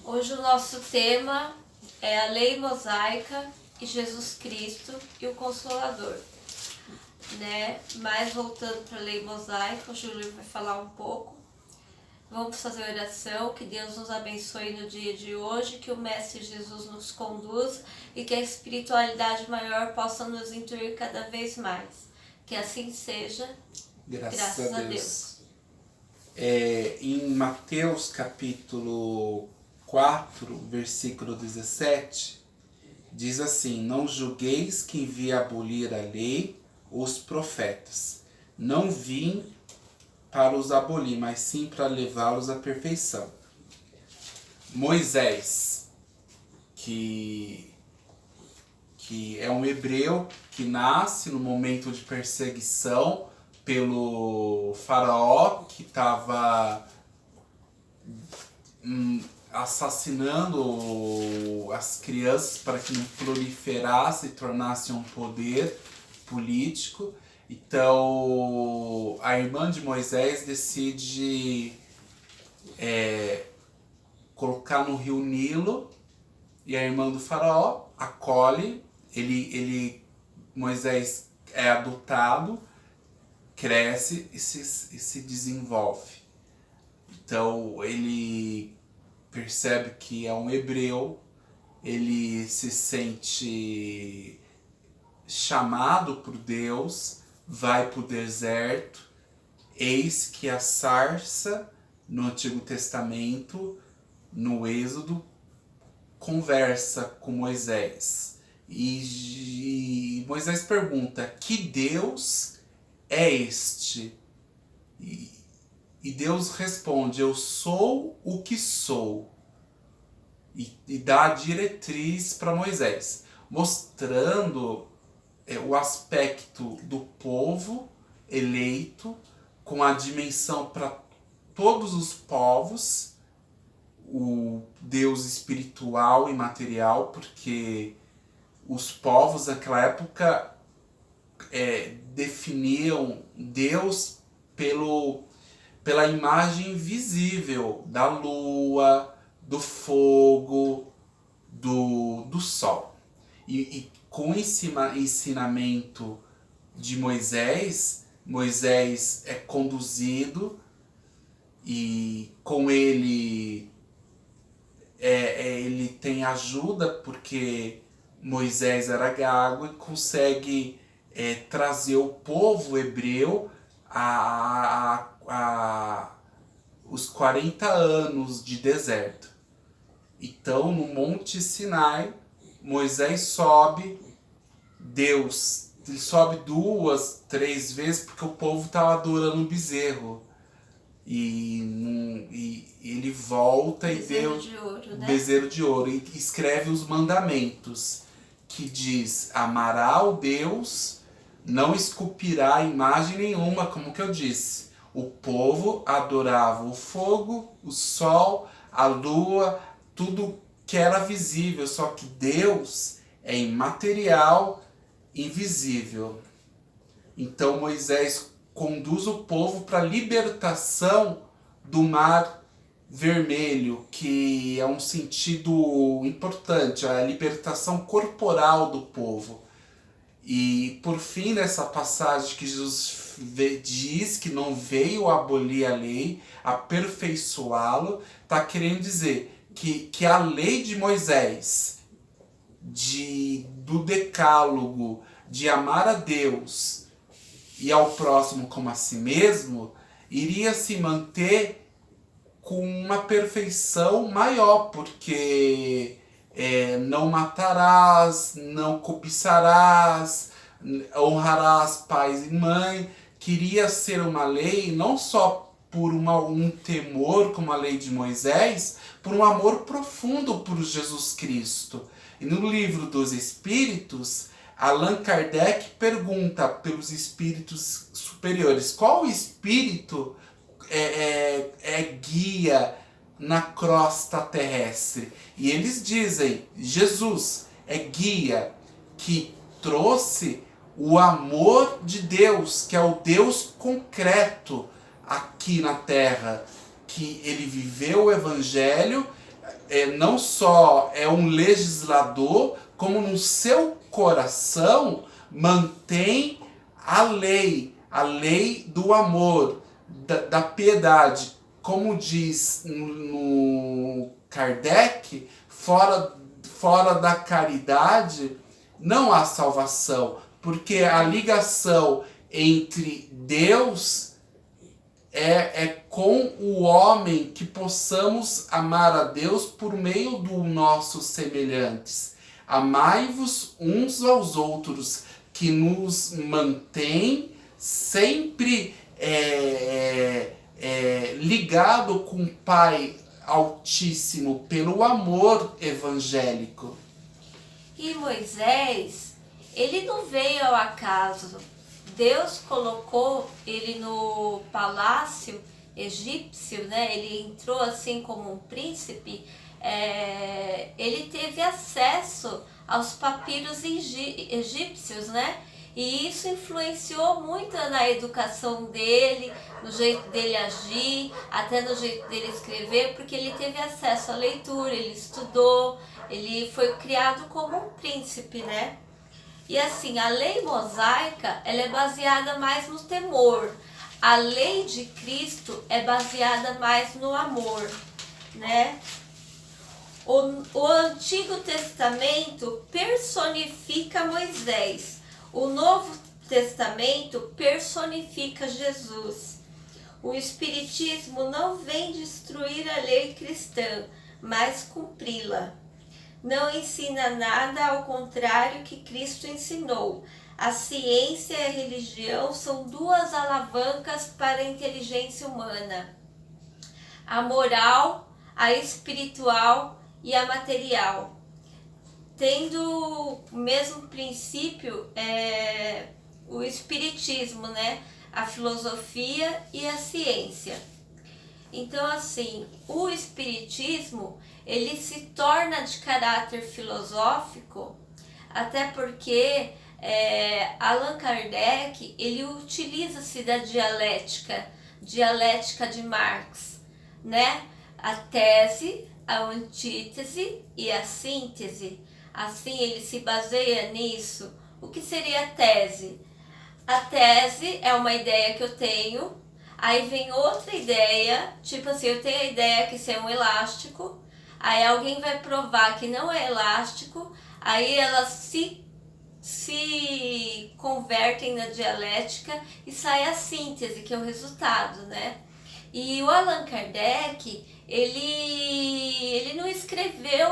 Hoje o nosso tema é a lei mosaica e Jesus Cristo e o Consolador, né? Mas voltando para a lei mosaica, o Júlio vai falar um pouco. Vamos fazer oração, que Deus nos abençoe no dia de hoje, que o Mestre Jesus nos conduza e que a espiritualidade maior possa nos intuir cada vez mais. Que assim seja, graças a Deus. Em Mateus capítulo 4, versículo 17, diz assim: não julgueis quem vim abolir a lei, os profetas. Não vim para os abolir, mas sim para levá-los à perfeição. Moisés, que é um hebreu que nasce no momento de perseguição pelo faraó, que estava assassinando as crianças para que não proliferasse e tornasse um poder político. Então a irmã de Moisés decide colocar no rio Nilo, e a irmã do faraó acolhe. Moisés é adotado, cresce e se desenvolve. Então ele percebe que é um hebreu, ele se sente chamado por Deus, vai para o deserto. Eis que a sarça no Antigo Testamento, no Êxodo, conversa com Moisés. E Moisés pergunta: que Deus é este? E Deus responde: eu sou o que sou. E dá a diretriz para Moisés, mostrando o aspecto do povo eleito, com a dimensão para todos os povos, o Deus espiritual e material, porque os povos daquela época definiam Deus pela imagem visível da lua, do fogo, do sol. E com esse ensinamento de Moisés é conduzido, e com ele ele tem ajuda, porque Moisés era gago e consegue trazer o povo hebreu a os 40 anos de deserto. Então, no Monte Sinai, Moisés sobe, ele sobe 2, 3 vezes, porque o povo estava adorando um bezerro. E ele volta e Deus, bezerro de ouro, e escreve os mandamentos, que diz: amará o Deus, não esculpirá imagem nenhuma, como que eu disse. O povo adorava o fogo, o sol, a lua, tudo que era visível, só que Deus é imaterial, invisível. Então Moisés conduz o povo para a libertação do Mar Vermelho, que é um sentido importante, a libertação corporal do povo. E por fim, nessa passagem que Jesus diz que não veio abolir a lei, aperfeiçoá-lo, está querendo dizer que a lei de Moisés, do decálogo, de amar a Deus e ao próximo como a si mesmo, iria se manter com uma perfeição maior, porque não matarás, não cobiçarás, honrarás pais e mãe. Queria ser uma lei não só por um temor, como a lei de Moisés, por um amor profundo por Jesus Cristo. E no livro dos Espíritos, Allan Kardec pergunta pelos espíritos superiores: qual espírito guia na crosta terrestre? E eles dizem: Jesus é guia, que trouxe o amor de Deus, que é o Deus concreto aqui na Terra, que ele viveu o evangelho, não só é um legislador, como no seu coração mantém a lei do amor, da piedade. Como diz no Kardec, fora da caridade não há salvação, porque a ligação entre Deus é com o homem, que possamos amar a Deus por meio dos nossos semelhantes. Amai-vos uns aos outros, que nos mantém sempre ligado com o Pai Altíssimo pelo amor evangélico. E Moisés, ele não veio ao acaso. Deus colocou ele no palácio egípcio, né? Ele entrou assim como um príncipe. Ele teve acesso aos papiros egípcios, né? E isso influenciou muito na educação dele, no jeito dele agir, até no jeito dele escrever, porque ele teve acesso à leitura, ele estudou, ele foi criado como um príncipe, né? E assim, a lei mosaica, ela é baseada mais no temor. A lei de Cristo é baseada mais no amor, né? O Antigo Testamento personifica Moisés. O Novo Testamento personifica Jesus. O Espiritismo não vem destruir a lei cristã, mas cumpri-la. Não ensina nada ao contrário que Cristo ensinou. A ciência e a religião são duas alavancas para a inteligência humana. A moral, a espiritual e a material. Tendo o mesmo princípio, o espiritismo, né? A filosofia e a ciência. Então, assim, o espiritismo, ele se torna de caráter filosófico, até porque Allan Kardec, ele utiliza-se da dialética de Marx, né? A tese, a antítese e a síntese. Assim, ele se baseia nisso. O que seria a tese? A tese é uma ideia que eu tenho, aí vem outra ideia, tipo assim, eu tenho a ideia que isso é um elástico, aí alguém vai provar que não é elástico, aí elas se convertem na dialética e sai a síntese, que é o resultado, né? E o Allan Kardec, ele não escreveu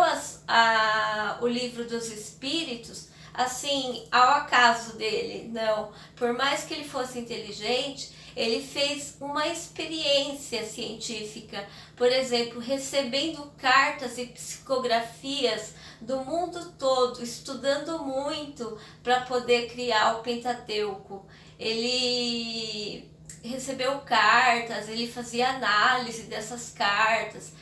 o livro dos Espíritos assim, ao acaso dele, não. Por mais que ele fosse inteligente, ele fez uma experiência científica, por exemplo, recebendo cartas e psicografias do mundo todo, estudando muito para poder criar o Pentateuco. Ele recebeu cartas, ele fazia análise dessas cartas.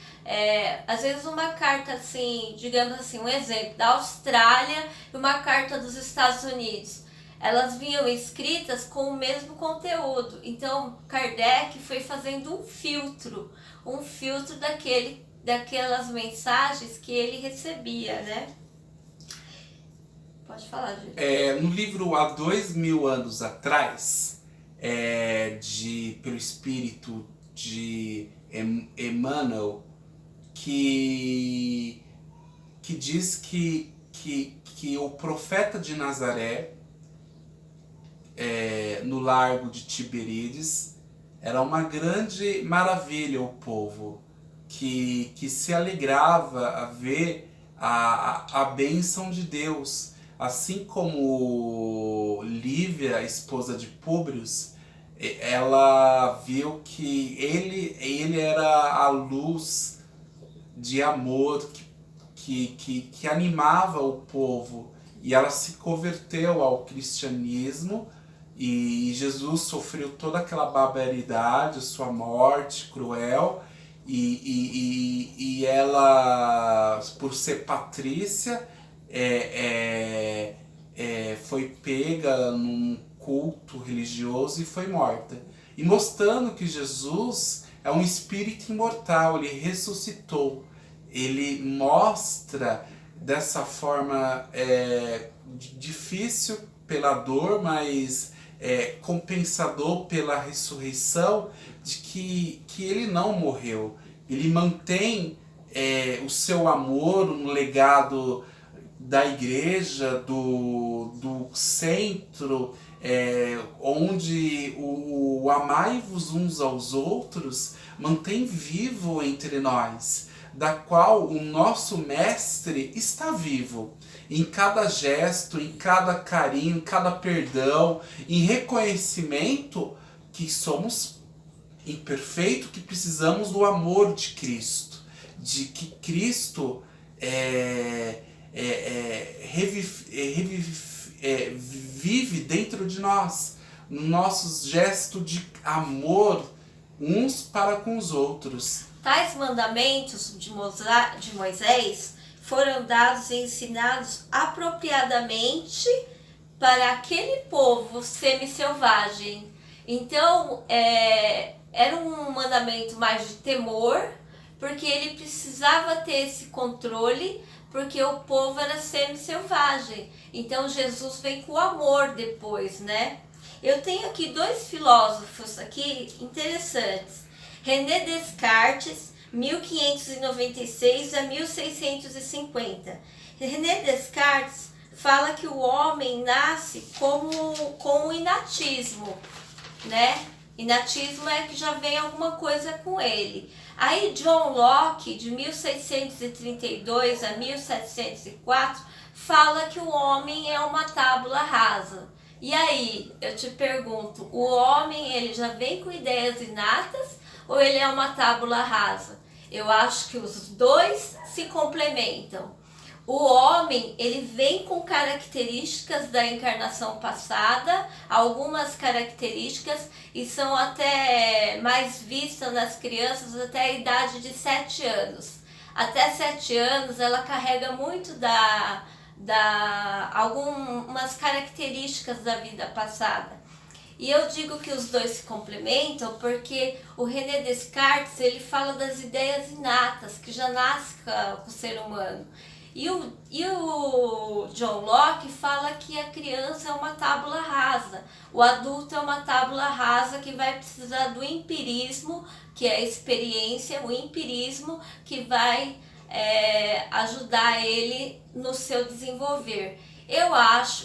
Às vezes uma carta assim, digamos assim, um exemplo, da Austrália e uma carta dos Estados Unidos, elas vinham escritas com o mesmo conteúdo. Então Kardec foi fazendo um filtro daquelas mensagens que ele recebia, né? Pode falar, Júlio. No livro Há 2000 anos atrás, pelo espírito de Emmanuel, que diz que o profeta de Nazaré, no largo de Tiberíades, era uma grande maravilha o povo, que se alegrava a ver a bênção de Deus. Assim como Lívia, a esposa de Públio, ela viu que ele era a luz de amor que animava o povo, e ela se converteu ao cristianismo, e Jesus sofreu toda aquela barbaridade, sua morte cruel, e ela, por ser patrícia, foi pega num culto religioso e foi morta. E mostrando que Jesus é um espírito imortal, ele ressuscitou. Ele mostra dessa forma difícil pela dor, mas compensador pela ressurreição, de que ele não morreu. Ele mantém o seu amor, um legado da igreja, do centro, onde o amai-vos uns aos outros mantém vivo entre nós, da qual o nosso mestre está vivo. Em cada gesto, em cada carinho, em cada perdão, em reconhecimento que somos imperfeitos, que precisamos do amor de Cristo, de que Cristo vive dentro de nós, no nosso gesto de amor uns para com os outros. Tais mandamentos de Moisés foram dados e ensinados apropriadamente para aquele povo semi-selvagem. Então, era um mandamento mais de temor, porque ele precisava ter esse controle, porque o povo era semi-selvagem. Então, Jesus vem com o amor depois, né? Eu tenho aqui 2 filósofos aqui interessantes. René Descartes, 1596 a 1650. René Descartes fala que o homem nasce com o inatismo, né? Inatismo é que já vem alguma coisa com ele. Aí John Locke, de 1632 a 1704, fala que o homem é uma tábula rasa. E aí, eu te pergunto, o homem ele já vem com ideias inatas ou ele é uma tábula rasa? Eu acho que os dois se complementam. O homem, ele vem com características da encarnação passada, algumas características, e são até mais vistas nas crianças até a idade de 7 anos. Até 7 anos ela carrega muito algumas características da vida passada. E eu digo que os dois se complementam porque o René Descartes ele fala das ideias inatas que já nascem com o ser humano. E o John Locke fala que a criança é uma tábula rasa, o adulto é uma tábula rasa que vai precisar do empirismo, que é a experiência, o empirismo que vai ajudar ele no seu desenvolver.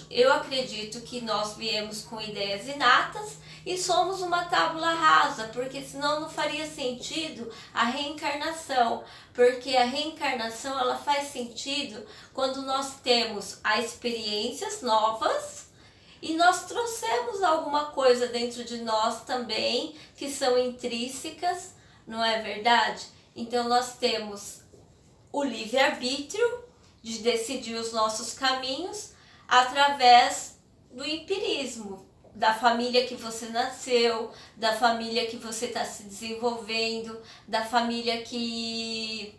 Eu acredito que nós viemos com ideias inatas e somos uma tábula rasa, porque senão não faria sentido a reencarnação, porque a reencarnação ela faz sentido quando nós temos as experiências novas e nós trouxemos alguma coisa dentro de nós também que são intrínsecas, não é verdade? Então nós temos o livre-arbítrio de decidir os nossos caminhos através do empirismo, da família que você nasceu, da família que você está se desenvolvendo, da família que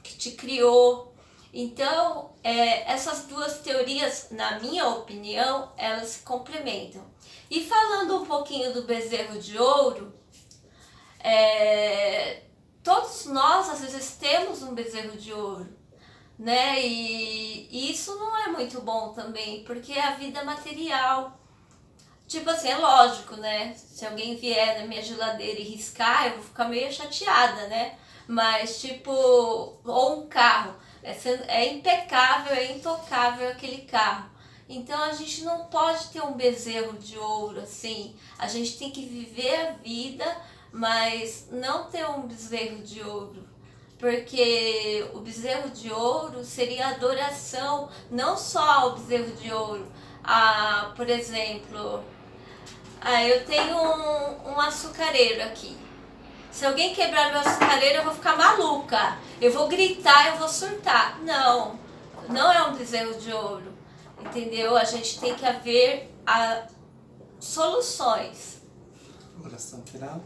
te criou. Então, essas duas teorias, na minha opinião, elas se complementam. E falando um pouquinho do bezerro de ouro, todos nós, às vezes, temos um bezerro de ouro, né? E isso não é muito bom também, porque é a vida material. Tipo assim, é lógico, né? Se alguém vier na minha geladeira e riscar, eu vou ficar meio chateada, né? Mas tipo, ou um carro, é impecável, é intocável aquele carro. Então a gente não pode ter um bezerro de ouro assim. A gente tem que viver a vida, mas não ter um bezerro de ouro. Porque o bezerro de ouro seria adoração, não só ao bezerro de ouro. Por exemplo, eu tenho um açucareiro aqui. Se alguém quebrar meu açucareiro, eu vou ficar maluca. Eu vou gritar, eu vou surtar. Não, não é um bezerro de ouro. Entendeu? A gente tem que haver soluções. Oração final.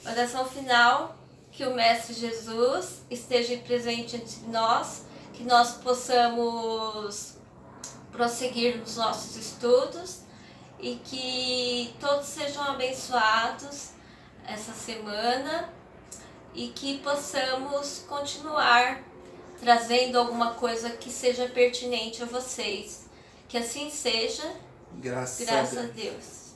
Oração final. Que o Mestre Jesus esteja presente entre nós, que nós possamos prosseguir nos nossos estudos e que todos sejam abençoados essa semana e que possamos continuar trazendo alguma coisa que seja pertinente a vocês. Que assim seja. Graças a Deus.